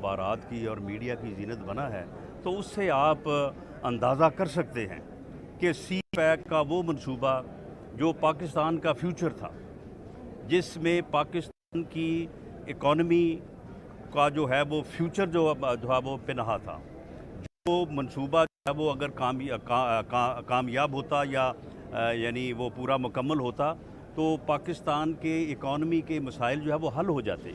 اخبارات کی اور میڈیا کی زینت بنا ہے، تو اس سے آپ اندازہ کر سکتے ہیں کہ سی پیک کا وہ منصوبہ جو پاکستان کا فیوچر تھا، جس میں پاکستان کی اکانومی کا جو ہے وہ فیوچر جو ہے وہ پنہا تھا، وہ منصوبہ جو ہے وہ اگر کامیاب ہوتا یا یعنی وہ پورا مکمل ہوتا تو پاکستان کے اکانومی کے مسائل جو ہے وہ حل ہو جاتے،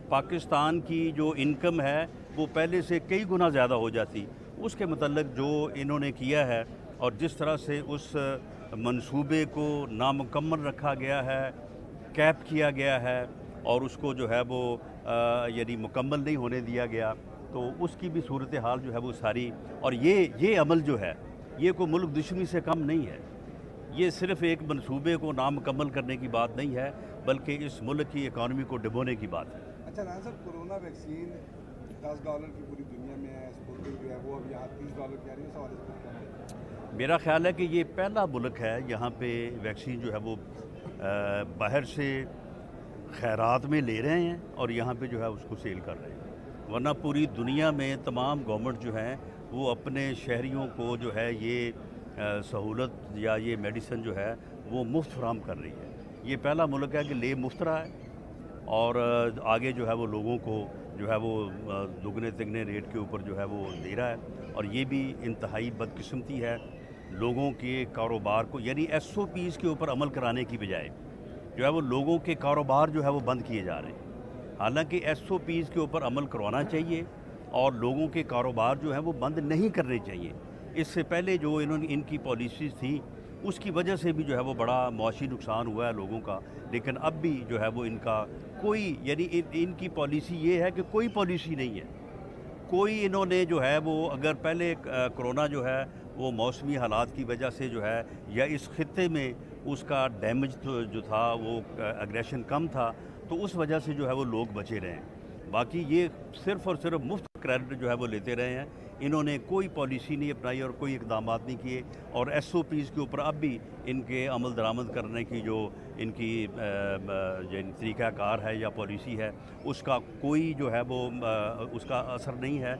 پاکستان کی جو انکم ہے وہ پہلے سے کئی گنا زیادہ ہو جاتی۔ اس کے متعلق جو انہوں نے کیا ہے اور جس طرح سے اس منصوبے کو نامکمل رکھا گیا ہے، کیپ کیا گیا ہے اور اس کو جو ہے وہ یعنی مکمل نہیں ہونے دیا گیا، تو اس کی بھی صورتحال جو ہے وہ ساری، اور یہ عمل جو ہے یہ کوئی ملک دشمنی سے کم نہیں ہے، یہ صرف ایک منصوبے کو نامکمل کرنے کی بات نہیں ہے بلکہ اس ملک کی اکانومی کو ڈبونے کی بات ہے۔ اچھا رانا صاحب، کورونا ویکسین $10 کی پوری دنیا میں ہے، اسپوتنک جو ہے وہ اب یہاں $30 کی آ رہی ہے، سوال اس پر کیا ہے؟ میرا خیال ہے کہ یہ پہلا ملک ہے یہاں پہ ویکسین جو ہے وہ باہر سے خیرات میں لے رہے ہیں اور یہاں پہ جو ہے اس کو سیل کر رہے ہیں، ورنہ پوری دنیا میں تمام گورنمنٹ جو ہیں وہ اپنے شہریوں کو جو ہے یہ سہولت یا یہ میڈیسن جو ہے وہ مفت فراہم کر رہی ہے۔ یہ پہلا ملک ہے کہ لے مفت رہا ہے اور آگے جو ہے وہ لوگوں کو جو ہے وہ دگنے تگنے ریٹ کے اوپر جو ہے وہ دے رہا ہے، اور یہ بھی انتہائی بدقسمتی ہے لوگوں کے کاروبار کو، یعنی ایس او پیز کے اوپر عمل کرانے کی بجائے جو ہے وہ لوگوں کے کاروبار جو ہے وہ بند کیے جا رہے ہیں، حالانکہ ایس او پیز کے اوپر عمل کروانا چاہیے اور لوگوں کے کاروبار جو ہیں وہ بند نہیں کرنے چاہیے۔ اس سے پہلے جو ان کی پالیسیز تھیں اس کی وجہ سے بھی جو ہے وہ بڑا معاشی نقصان ہوا ہے لوگوں کا، لیکن اب بھی جو ہے وہ ان کا کوئی یعنی ان کی پالیسی یہ ہے کہ کوئی پالیسی نہیں ہے، کوئی انہوں نے جو ہے وہ اگر پہلے کرونا جو ہے وہ موسمی حالات کی وجہ سے جو ہے یا اس خطے میں اس کا ڈیمیج جو تھا وہ اگریشن کم تھا تو اس وجہ سے جو ہے وہ لوگ بچے رہے ہیں، باقی یہ صرف اور صرف مفت کریڈٹ جو ہے وہ لیتے رہے ہیں، انہوں نے کوئی پالیسی نہیں اپنائی اور کوئی اقدامات نہیں کیے، اور ایس او پیز کے اوپر اب بھی ان کے عمل درآمد کرنے کی جو ان کی طریقہ کار ہے یا پالیسی ہے اس کا کوئی جو ہے وہ اس کا اثر نہیں ہے،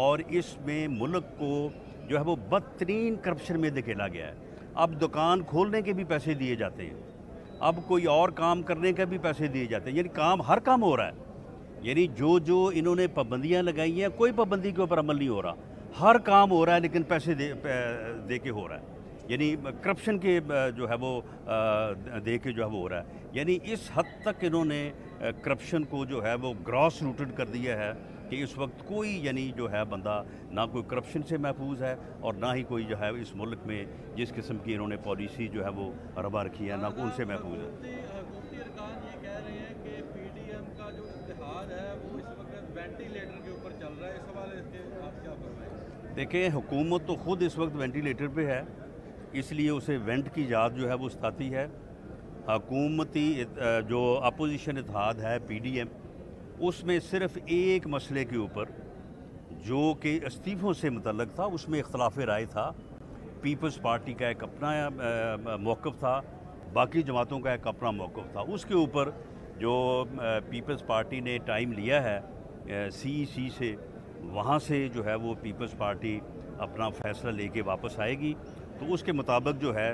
اور اس میں ملک کو جو ہے وہ بدترین کرپشن میں دھکیلا گیا ہے۔ اب دکان کھولنے کے بھی پیسے دیے جاتے ہیں، اب کوئی اور کام کرنے کے بھی پیسے دیے جاتے ہیں، یعنی ہر کام ہو رہا ہے، یعنی جو انہوں نے پابندیاں لگائی ہیں کوئی پابندی کے اوپر عمل نہیں ہو رہا، ہر کام ہو رہا ہے لیکن پیسے دے کے ہو رہا ہے، یعنی کرپشن کے جو ہے وہ دے کے جو ہے وہ ہو رہا ہے، یعنی اس حد تک انہوں نے کرپشن کو جو ہے وہ گراس روٹڈ کر دیا ہے کہ اس وقت کوئی یعنی جو ہے بندہ نہ کوئی کرپشن سے محفوظ ہے اور نہ ہی کوئی جو ہے اس ملک میں جس قسم کی انہوں نے پالیسی جو ہے وہ روا رکھی ہے نہ ان سے محفوظ ہے۔ حکومتی ارکان یہ کہہ رہے ہیں کہ پی ڈی ایم کا جو اتحاد ہے وہ اس وقت وینٹیلیٹر کے اوپر چل رہا ہے، اس حوالے سے آپ کیا فرمائیں؟ دیکھیں حکومت تو خود اس وقت وینٹیلیٹر پہ ہے، اس لیے اسے وینٹ کی یاد جو ہے وہ ستاتی ہے۔ حکومتی جو اپوزیشن اتحاد ہے پی ڈی ایم، اس میں صرف ایک مسئلے کے اوپر جو کہ استعفوں سے متعلق تھا اس میں اختلاف رائے تھا، پیپلز پارٹی کا ایک اپنا موقف تھا، باقی جماعتوں کا ایک اپنا موقف تھا، اس کے اوپر جو پیپلز پارٹی نے ٹائم لیا ہے سی سے، وہاں سے جو ہے وہ پیپلز پارٹی اپنا فیصلہ لے کے واپس آئے گی، تو اس کے مطابق جو ہے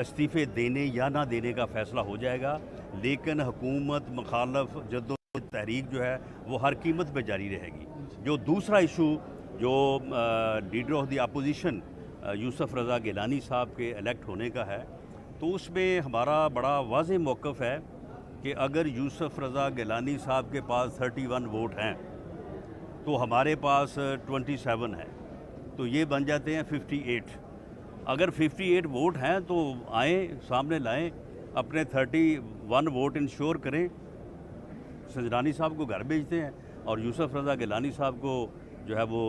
استعفے دینے یا نہ دینے کا فیصلہ ہو جائے گا، لیکن حکومت مخالف جد و تحریک جو ہے وہ ہر قیمت پہ جاری رہے گی۔ جو دوسرا ایشو جو لیڈر آف دی اپوزیشن یوسف رضا گیلانی صاحب کے الیکٹ ہونے کا ہے، تو اس میں ہمارا بڑا واضح موقف ہے کہ اگر یوسف رضا گیلانی صاحب کے پاس 31 ووٹ ہیں تو ہمارے پاس 27 ہیں، تو یہ بن جاتے ہیں 58۔ اگر 58 ووٹ ہیں تو آئیں سامنے لائیں اپنے 31 ووٹ انشور کریں، سنجرانی صاحب کو گھر بھیجتے ہیں اور یوسف رضا گیلانی صاحب کو جو ہے وہ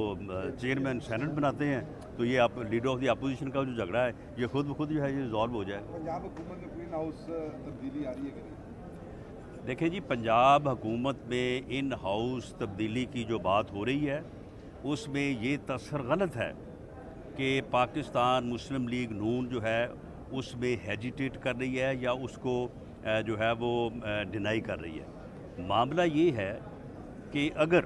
چیئرمین سینٹ بناتے ہیں، تو یہ آپ لیڈر آف دی اپوزیشن کا جو جھگڑا ہے یہ خود بخود جو ہے یہ ریزالو ہو جائے۔ پنجاب حکومت میں کوئی ان ہاؤس تبدیلی آ رہی ہے کہ نہیں؟ دیکھیں جی، پنجاب حکومت میں ان ہاؤس تبدیلی کی جو بات ہو رہی ہے اس میں یہ تصور غلط ہے کہ پاکستان مسلم لیگ نون جو ہے اس میں ہیجیٹیٹ کر رہی ہے یا اس کو جو ہے وہ ڈینائی کر رہی ہے۔ معاملہ یہ ہے کہ اگر